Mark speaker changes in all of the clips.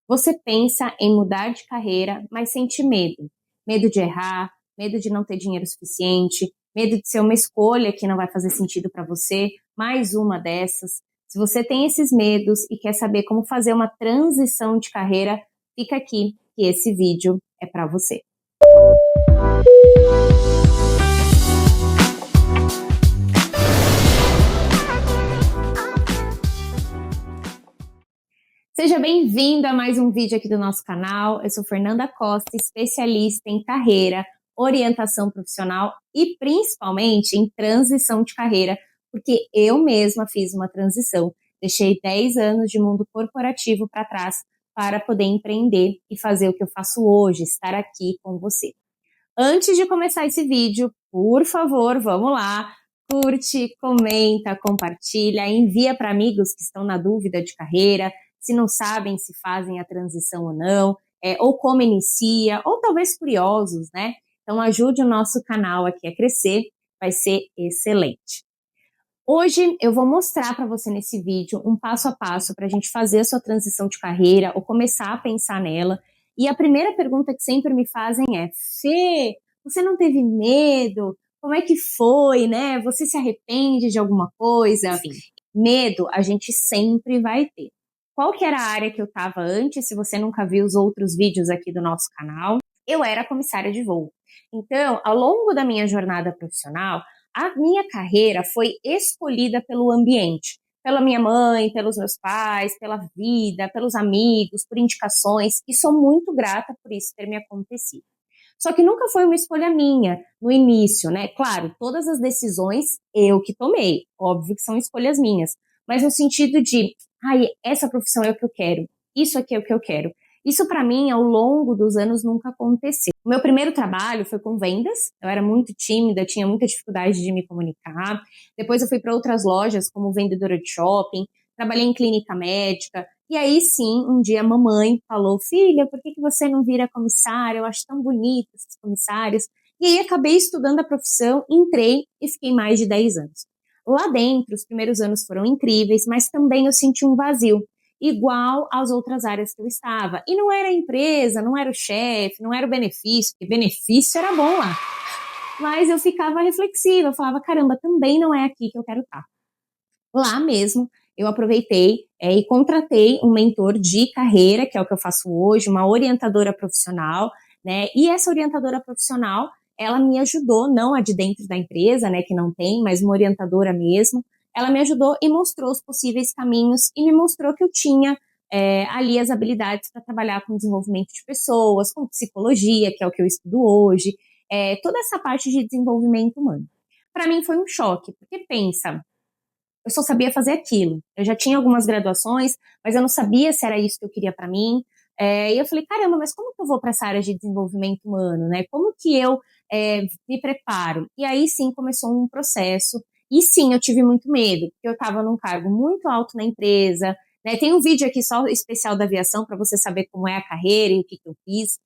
Speaker 1: Você pensa em mudar de carreira, mas sente medo. Medo de errar, medo de não ter dinheiro suficiente, medo de ser uma escolha que não vai fazer sentido para você, mais uma dessas. Se você tem esses medos e quer saber como fazer uma transição de carreira, fica aqui, que esse vídeo é para você. Seja bem-vindo a mais um vídeo aqui do nosso canal. Eu sou Fernanda Costa, especialista em carreira, orientação profissional e principalmente em transição de carreira, porque eu mesma fiz uma transição. Deixei 10 anos de mundo corporativo para trás para poder empreender e fazer o que eu faço hoje, estar aqui com você. Antes de começar esse vídeo, por favor, vamos lá, curte, comenta, compartilha, envia para amigos que estão na dúvida de carreira, se não sabem se fazem a transição ou não, ou como inicia, ou talvez curiosos, né? Então ajude o nosso canal aqui a crescer, vai ser excelente. Hoje eu vou mostrar para você nesse vídeo um passo a passo para a gente fazer a sua transição de carreira ou começar a pensar nela. E a primeira pergunta que sempre me fazem é: Fê, você não teve medo? Como é que foi, né? Você se arrepende de alguma coisa? Sim. Medo a gente sempre vai ter. Qual que era a área que eu estava antes? Se você nunca viu os outros vídeos aqui do nosso canal, eu era comissária de voo. Então, ao longo da minha jornada profissional, a minha carreira foi escolhida pelo ambiente, pela minha mãe, pelos meus pais, pela vida, pelos amigos, por indicações, e sou muito grata por isso ter me acontecido. Só que nunca foi uma escolha minha no início, né? Claro, todas as decisões eu que tomei, óbvio que são escolhas minhas, mas no sentido de, essa profissão é o que eu quero, isso aqui é o que eu quero. Isso para mim, ao longo dos anos, nunca aconteceu. O meu primeiro trabalho foi com vendas, eu era muito tímida, tinha muita dificuldade de me comunicar. Depois eu fui para outras lojas, como vendedora de shopping, trabalhei em clínica médica. E aí sim, um dia a mamãe falou: filha, por que você não vira comissária? Eu acho tão bonito esses comissários. E aí acabei estudando a profissão, entrei e fiquei mais de 10 anos. Lá dentro, os primeiros anos foram incríveis, mas também eu senti um vazio, igual às outras áreas que eu estava. E não era a empresa, não era o chefe, não era o benefício, porque benefício era bom lá. Mas eu ficava reflexiva, eu falava: caramba, também não é aqui que eu quero estar. Lá mesmo, eu aproveitei e contratei um mentor de carreira, que é o que eu faço hoje, uma orientadora profissional, né? E essa orientadora profissional, ela me ajudou, não a de dentro da empresa, né, que não tem, mas uma orientadora mesmo. Ela me ajudou e mostrou os possíveis caminhos e me mostrou que eu tinha ali as habilidades para trabalhar com desenvolvimento de pessoas, com psicologia, que é o que eu estudo hoje, toda essa parte de desenvolvimento humano. Para mim foi um choque, porque pensa, eu só sabia fazer aquilo. Eu já tinha algumas graduações, mas eu não sabia se era isso que eu queria para mim. E eu falei: caramba, mas como que eu vou para essa área de desenvolvimento humano, né? Como que eu me preparo? E aí sim começou um processo. E sim, eu tive muito medo, porque eu estava num cargo muito alto na empresa, né? Tem um vídeo aqui só especial da aviação para você saber como é a carreira e o que eu fiz.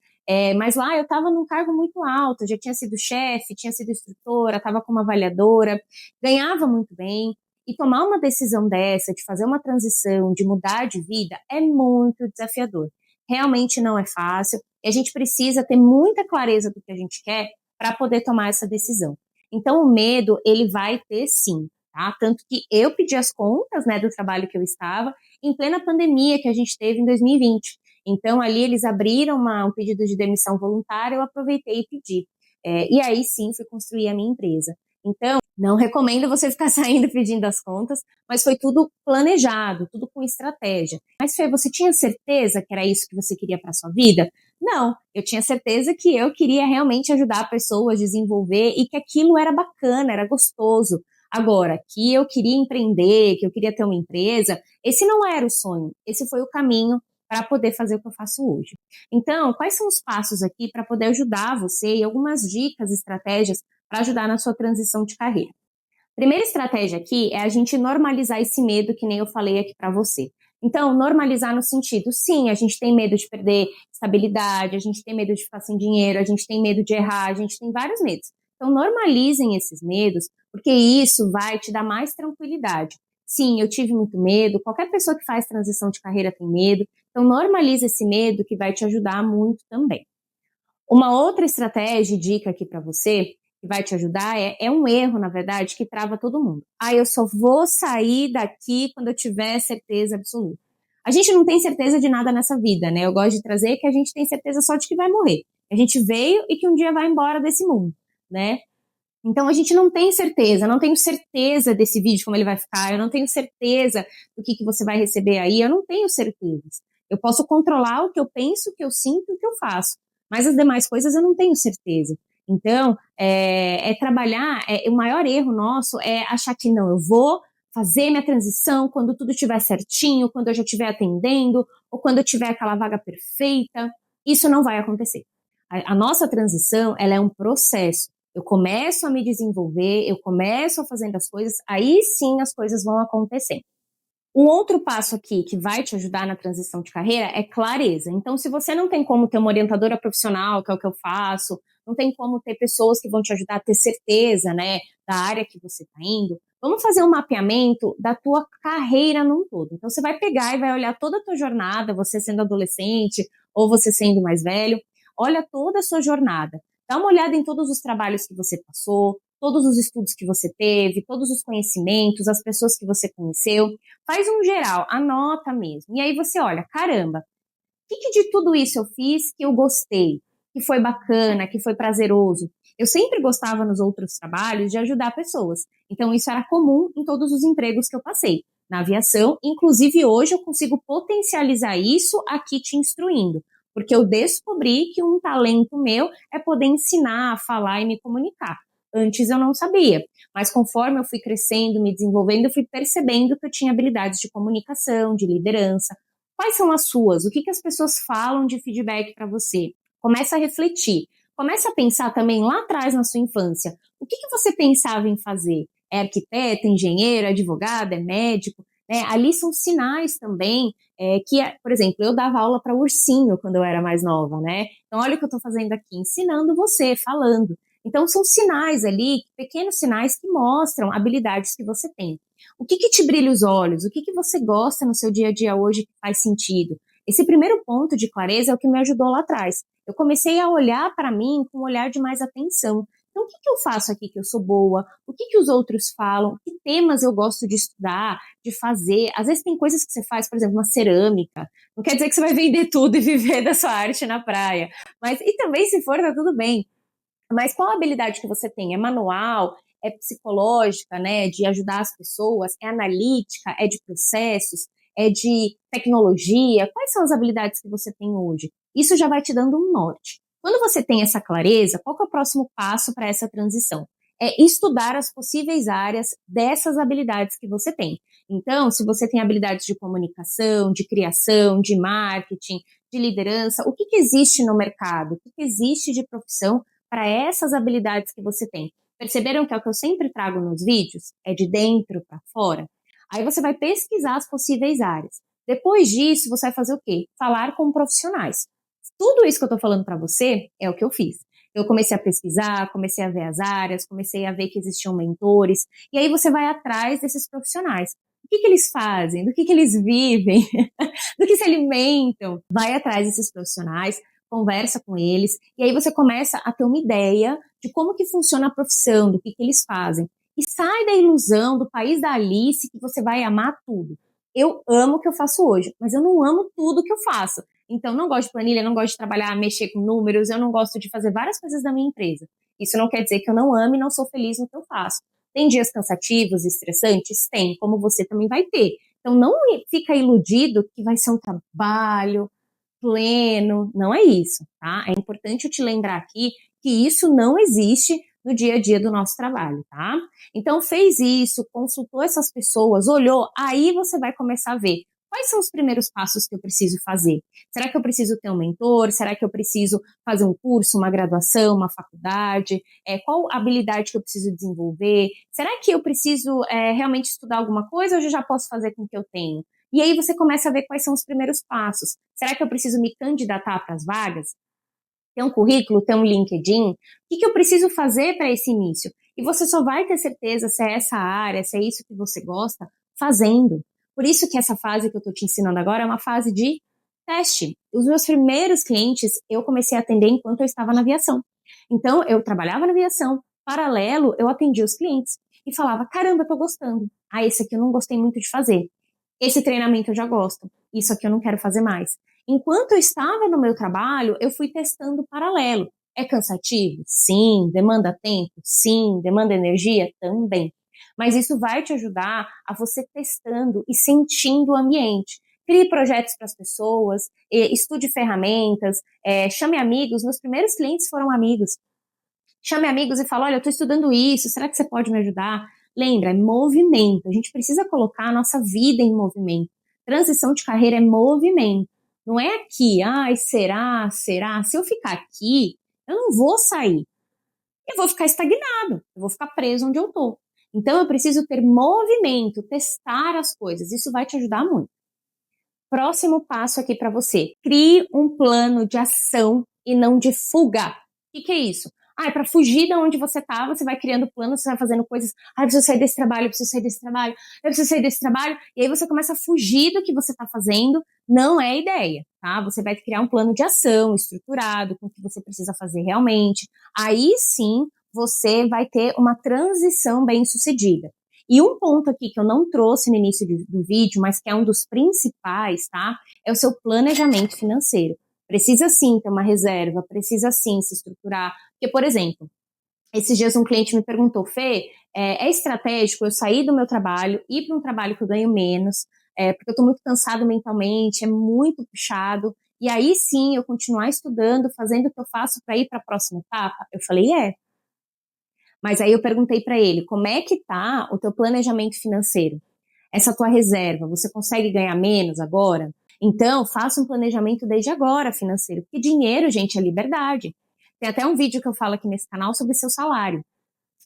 Speaker 1: Mas lá eu estava num cargo muito alto, já tinha sido chefe, tinha sido instrutora, estava como avaliadora, ganhava muito bem. E tomar uma decisão dessa, de fazer uma transição, de mudar de vida, é muito desafiador. Realmente não é fácil e a gente precisa ter muita clareza do que a gente quer para poder tomar essa decisão. Então o medo, ele vai ter sim, tá? Tanto que eu pedi as contas, né, do trabalho que eu estava em plena pandemia que a gente teve em 2020. Então ali eles abriram um pedido de demissão voluntária, eu aproveitei e pedi. E aí sim fui construir a minha empresa. Então, não recomendo você ficar saindo pedindo as contas, mas foi tudo planejado, tudo com estratégia. Mas, Fê, você tinha certeza que era isso que você queria para sua vida? Não, eu tinha certeza que eu queria realmente ajudar a pessoa a desenvolver e que aquilo era bacana, era gostoso. Agora, que eu queria empreender, que eu queria ter uma empresa, esse não era o sonho, esse foi o caminho para poder fazer o que eu faço hoje. Então, quais são os passos aqui para poder ajudar você e algumas dicas, estratégias para ajudar na sua transição de carreira? Primeira estratégia aqui é a gente normalizar esse medo que nem eu falei aqui para você. Então, normalizar no sentido, sim, a gente tem medo de perder estabilidade, a gente tem medo de ficar sem dinheiro, a gente tem medo de errar, a gente tem vários medos. Então, normalizem esses medos, porque isso vai te dar mais tranquilidade. Sim, eu tive muito medo. Qualquer pessoa que faz transição de carreira tem medo. Então, normalize esse medo que vai te ajudar muito também. Uma outra estratégia e dica aqui para você, que vai te ajudar, é um erro, na verdade, que trava todo mundo. Ah, eu só vou sair daqui quando eu tiver certeza absoluta. A gente não tem certeza de nada nessa vida, né? Eu gosto de trazer que a gente tem certeza só de que vai morrer. A gente veio e que um dia vai embora desse mundo, né? Então a gente não tem certeza, não tenho certeza desse vídeo como ele vai ficar, eu não tenho certeza do que você vai receber aí, eu não tenho certezas. Eu posso controlar o que eu penso, o que eu sinto, o que eu faço, mas as demais coisas eu não tenho certeza. Então, trabalhar, o maior erro nosso é achar que não, eu vou fazer minha transição quando tudo estiver certinho, quando eu já estiver atendendo, ou quando eu tiver aquela vaga perfeita. Isso não vai acontecer. A nossa transição, ela é um processo. Eu começo a me desenvolver, eu começo a fazendo as coisas, aí sim as coisas vão acontecer. Um outro passo aqui que vai te ajudar na transição de carreira é clareza. Então, se você não tem como ter uma orientadora profissional, que é o que eu faço, não tem como ter pessoas que vão te ajudar a ter certeza, né, da área que você está indo, vamos fazer um mapeamento da tua carreira num todo. Então, você vai pegar e vai olhar toda a tua jornada, você sendo adolescente ou você sendo mais velho, olha toda a sua jornada. Dá uma olhada em todos os trabalhos que você passou, todos os estudos que você teve, todos os conhecimentos, as pessoas que você conheceu. Faz um geral, anota mesmo. E aí você olha, caramba, o que de tudo isso eu fiz que eu gostei, que foi bacana, que foi prazeroso? Eu sempre gostava nos outros trabalhos de ajudar pessoas. Então isso era comum em todos os empregos que eu passei. Na aviação, inclusive hoje eu consigo potencializar isso aqui te instruindo. Porque eu descobri que um talento meu é poder ensinar, falar e me comunicar. Antes eu não sabia, mas conforme eu fui crescendo, me desenvolvendo, eu fui percebendo que eu tinha habilidades de comunicação, de liderança. Quais são as suas? O que as pessoas falam de feedback para você? Começa a refletir. Começa a pensar também lá atrás na sua infância. O que você pensava em fazer? É arquiteto, engenheiro, advogado, é médico? Né? Ali são sinais também por exemplo, eu dava aula para ursinho quando eu era mais nova, né? Então, olha o que eu estou fazendo aqui, ensinando você, falando. Então, são sinais ali, pequenos sinais que mostram habilidades que você tem. O que te brilha os olhos? O que você gosta no seu dia a dia hoje que faz sentido? Esse primeiro ponto de clareza é o que me ajudou lá atrás. Eu comecei a olhar para mim com um olhar de mais atenção. Então, o que eu faço aqui que eu sou boa? O que os outros falam? Que temas eu gosto de estudar, de fazer? Às vezes tem coisas que você faz, por exemplo, uma cerâmica. Não quer dizer que você vai vender tudo e viver da sua arte na praia. E também, se for, tá tudo bem. Mas qual a habilidade que você tem? É manual? É psicológica, né? De ajudar as pessoas? É analítica? É de processos? É de tecnologia? Quais são as habilidades que você tem hoje? Isso já vai te dando um norte. Quando você tem essa clareza, qual que é o próximo passo para essa transição? É estudar as possíveis áreas dessas habilidades que você tem. Então, se você tem habilidades de comunicação, de criação, de marketing, de liderança, o que existe no mercado? O que existe de profissão para essas habilidades que você tem? Perceberam que é o que eu sempre trago nos vídeos? É de dentro para fora? Aí você vai pesquisar as possíveis áreas. Depois disso, você vai fazer o quê? Falar com profissionais. Tudo isso que eu estou falando para você é o que eu fiz. Eu comecei a pesquisar, comecei a ver as áreas, comecei a ver que existiam mentores, e aí você vai atrás desses profissionais. O que eles fazem? Do que eles vivem? Do que se alimentam? Vai atrás desses profissionais, conversa com eles, e aí você começa a ter uma ideia de como que funciona a profissão, do que eles fazem. E sai da ilusão do país da Alice que você vai amar tudo. Eu amo o que eu faço hoje, mas eu não amo tudo que eu faço. Então, não gosto de planilha, não gosto de trabalhar, mexer com números, eu não gosto de fazer várias coisas da minha empresa. Isso não quer dizer que eu não ame e não sou feliz no que eu faço. Tem dias cansativos, estressantes? Tem, como você também vai ter. Então, não fica iludido que vai ser um trabalho pleno, não é isso, tá? É importante eu te lembrar aqui que isso não existe no dia a dia do nosso trabalho, tá? Então, fez isso, consultou essas pessoas, olhou, aí você vai começar a ver quais são os primeiros passos que eu preciso fazer. Será que eu preciso ter um mentor? Será que eu preciso fazer um curso, uma graduação, uma faculdade? Qual habilidade que eu preciso desenvolver? Será que eu preciso realmente estudar alguma coisa ou eu já posso fazer com o que eu tenho? E aí você começa a ver quais são os primeiros passos. Será que eu preciso me candidatar para as vagas? Ter um currículo, ter um LinkedIn? O que eu preciso fazer para esse início? E você só vai ter certeza se é essa área, se é isso que você gosta, fazendo. Por isso que essa fase que eu estou te ensinando agora é uma fase de teste. Os meus primeiros clientes eu comecei a atender enquanto eu estava na aviação. Então, eu trabalhava na aviação, paralelo, eu atendia os clientes e falava, caramba, eu tô gostando. Ah, esse aqui eu não gostei muito de fazer. Esse treinamento eu já gosto. Isso aqui eu não quero fazer mais. Enquanto eu estava no meu trabalho, eu fui testando paralelo. É cansativo? Sim. Demanda tempo? Sim. Demanda energia? Também. Mas isso vai te ajudar a você testando e sentindo o ambiente. Crie projetos para as pessoas, estude ferramentas, chame amigos. Meus primeiros clientes foram amigos. Chame amigos e fala, olha, eu estou estudando isso, será que você pode me ajudar? Lembra, é movimento. A gente precisa colocar a nossa vida em movimento. Transição de carreira é movimento. Não é aqui, ai, será? Se eu ficar aqui, eu não vou sair. Eu vou ficar estagnado, eu vou ficar preso onde eu estou. Então, eu preciso ter movimento, testar as coisas. Isso vai te ajudar muito. Próximo passo aqui para você. Crie um plano de ação e não de fuga. O que é isso? Ah, é para fugir de onde você tá, você vai criando planos, você vai fazendo coisas. Ah, eu preciso sair desse trabalho, eu preciso sair desse trabalho, eu preciso sair desse trabalho. E aí você começa a fugir do que você está fazendo. Não é ideia, tá? Você vai criar um plano de ação estruturado, com o que você precisa fazer realmente. Aí sim, você vai ter uma transição bem sucedida. E um ponto aqui que eu não trouxe no início do vídeo, mas que é um dos principais, tá? É o seu planejamento financeiro. Precisa sim ter uma reserva, precisa sim se estruturar. Porque, por exemplo, esses dias um cliente me perguntou, Fê, é estratégico eu sair do meu trabalho, ir para um trabalho que eu ganho menos, porque eu estou muito cansado mentalmente, é muito puxado, e aí sim eu continuar estudando, fazendo o que eu faço para ir para a próxima etapa? Eu falei, Mas aí eu perguntei para ele, como é que tá o teu planejamento financeiro? Essa tua reserva, você consegue ganhar menos agora? Então, faça um planejamento desde agora financeiro, porque dinheiro, gente, é liberdade. Tem até um vídeo que eu falo aqui nesse canal sobre seu salário.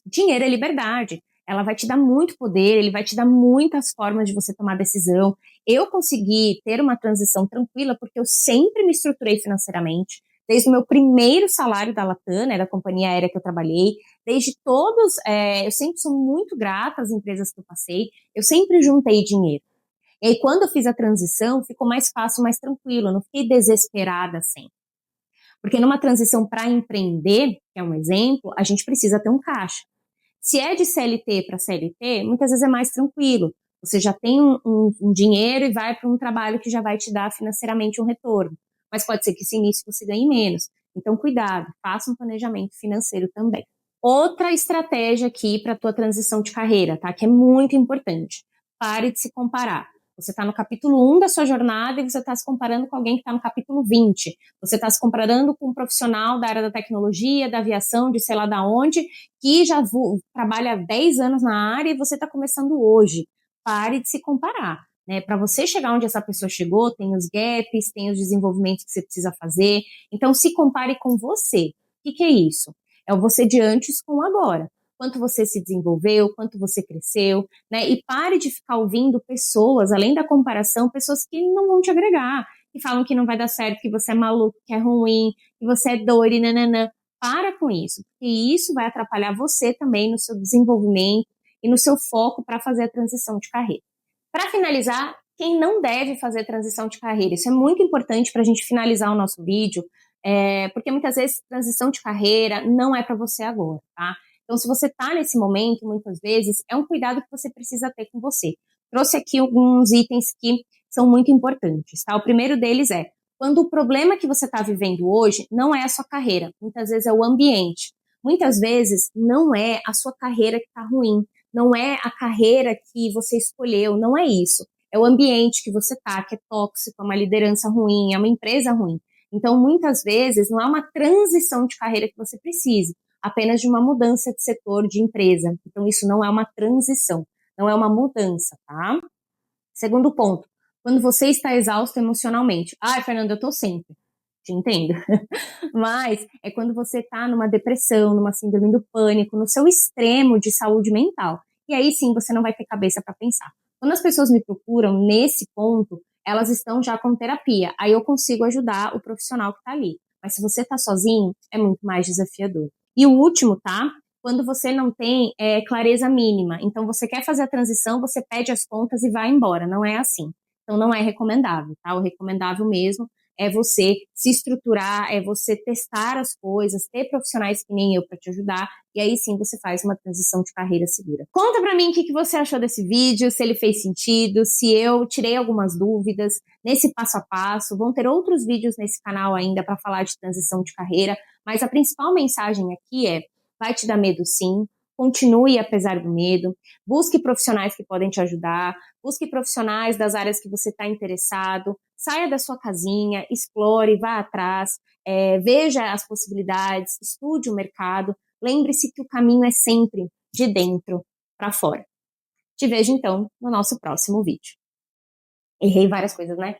Speaker 1: Dinheiro é liberdade. Ela vai te dar muito poder, ele vai te dar muitas formas de você tomar decisão. Eu consegui ter uma transição tranquila porque eu sempre me estruturei financeiramente. Desde o meu primeiro salário da Latam, né, da companhia aérea que eu trabalhei, desde todos, eu sempre sou muito grata às empresas que eu passei, eu sempre juntei dinheiro. E aí, quando eu fiz a transição, ficou mais fácil, mais tranquilo, eu não fiquei desesperada assim. Porque numa transição para empreender, que é um exemplo, a gente precisa ter um caixa. Se é de CLT para CLT, muitas vezes é mais tranquilo. Você já tem um dinheiro e vai para um trabalho que já vai te dar financeiramente um retorno. Mas pode ser que esse início você ganhe menos. Então, cuidado, faça um planejamento financeiro também. Outra estratégia aqui para a tua transição de carreira, tá? Que é muito importante. Pare de se comparar. Você está no capítulo 1 da sua jornada e você está se comparando com alguém que está no capítulo 20. Você está se comparando com um profissional da área da tecnologia, da aviação, de sei lá da onde, que já trabalha há 10 anos na área e você está começando hoje. Pare de se comparar. Né? Para você chegar onde essa pessoa chegou, tem os gaps, tem os desenvolvimentos que você precisa fazer. Então, se compare com você. O que é isso? É o você de antes com o agora. Quanto você se desenvolveu, quanto você cresceu, né? E pare de ficar ouvindo pessoas, além da comparação, pessoas que não vão te agregar, que falam que não vai dar certo, que você é maluco, que é ruim, que você é doido e nananã. Para com isso, porque isso vai atrapalhar você também no seu desenvolvimento e no seu foco para fazer a transição de carreira. Para finalizar, quem não deve fazer transição de carreira? Isso é muito importante para a gente finalizar o nosso vídeo, porque muitas vezes transição de carreira não é para você agora, tá? Então, se você está nesse momento, muitas vezes, é um cuidado que você precisa ter com você. Trouxe aqui alguns itens que são muito importantes, tá? O primeiro deles é, quando o problema que você está vivendo hoje não é a sua carreira, muitas vezes é o ambiente. Muitas vezes não é a sua carreira que está ruim, não é a carreira que você escolheu, não é isso. É o ambiente que você está, que é tóxico, é uma liderança ruim, é uma empresa ruim. Então, muitas vezes, não é uma transição de carreira que você precise, apenas de uma mudança de setor, de empresa. Então, isso não é uma transição, não é uma mudança, tá? Segundo ponto, quando você está exausto emocionalmente. Ai, Fernanda, eu tô sempre. Te entendo. Mas é quando você está numa depressão, numa síndrome do pânico, no seu extremo de saúde mental. E aí sim você não vai ter cabeça para pensar. Quando as pessoas me procuram nesse ponto, elas estão já com terapia. Aí eu consigo ajudar o profissional que está ali. Mas se você está sozinho, é muito mais desafiador. E o último, tá? quando você não tem clareza mínima. Então, você quer fazer a transição, você pede as contas e vai embora. Não é assim. Então, não é recomendável, tá? O recomendável mesmo é você se estruturar, é você testar as coisas, ter profissionais que nem eu para te ajudar, e aí sim você faz uma transição de carreira segura. Conta pra mim o que você achou desse vídeo, se ele fez sentido, se eu tirei algumas dúvidas nesse passo a passo. Vão ter outros vídeos nesse canal ainda para falar de transição de carreira, mas a principal mensagem aqui é: vai te dar medo sim, continue apesar do medo, busque profissionais que podem te ajudar, busque profissionais das áreas que você está interessado, saia da sua casinha, explore, vá atrás, veja as possibilidades, estude o mercado. Lembre-se que o caminho é sempre de dentro para fora. Te vejo então no nosso próximo vídeo. Errei várias coisas, né?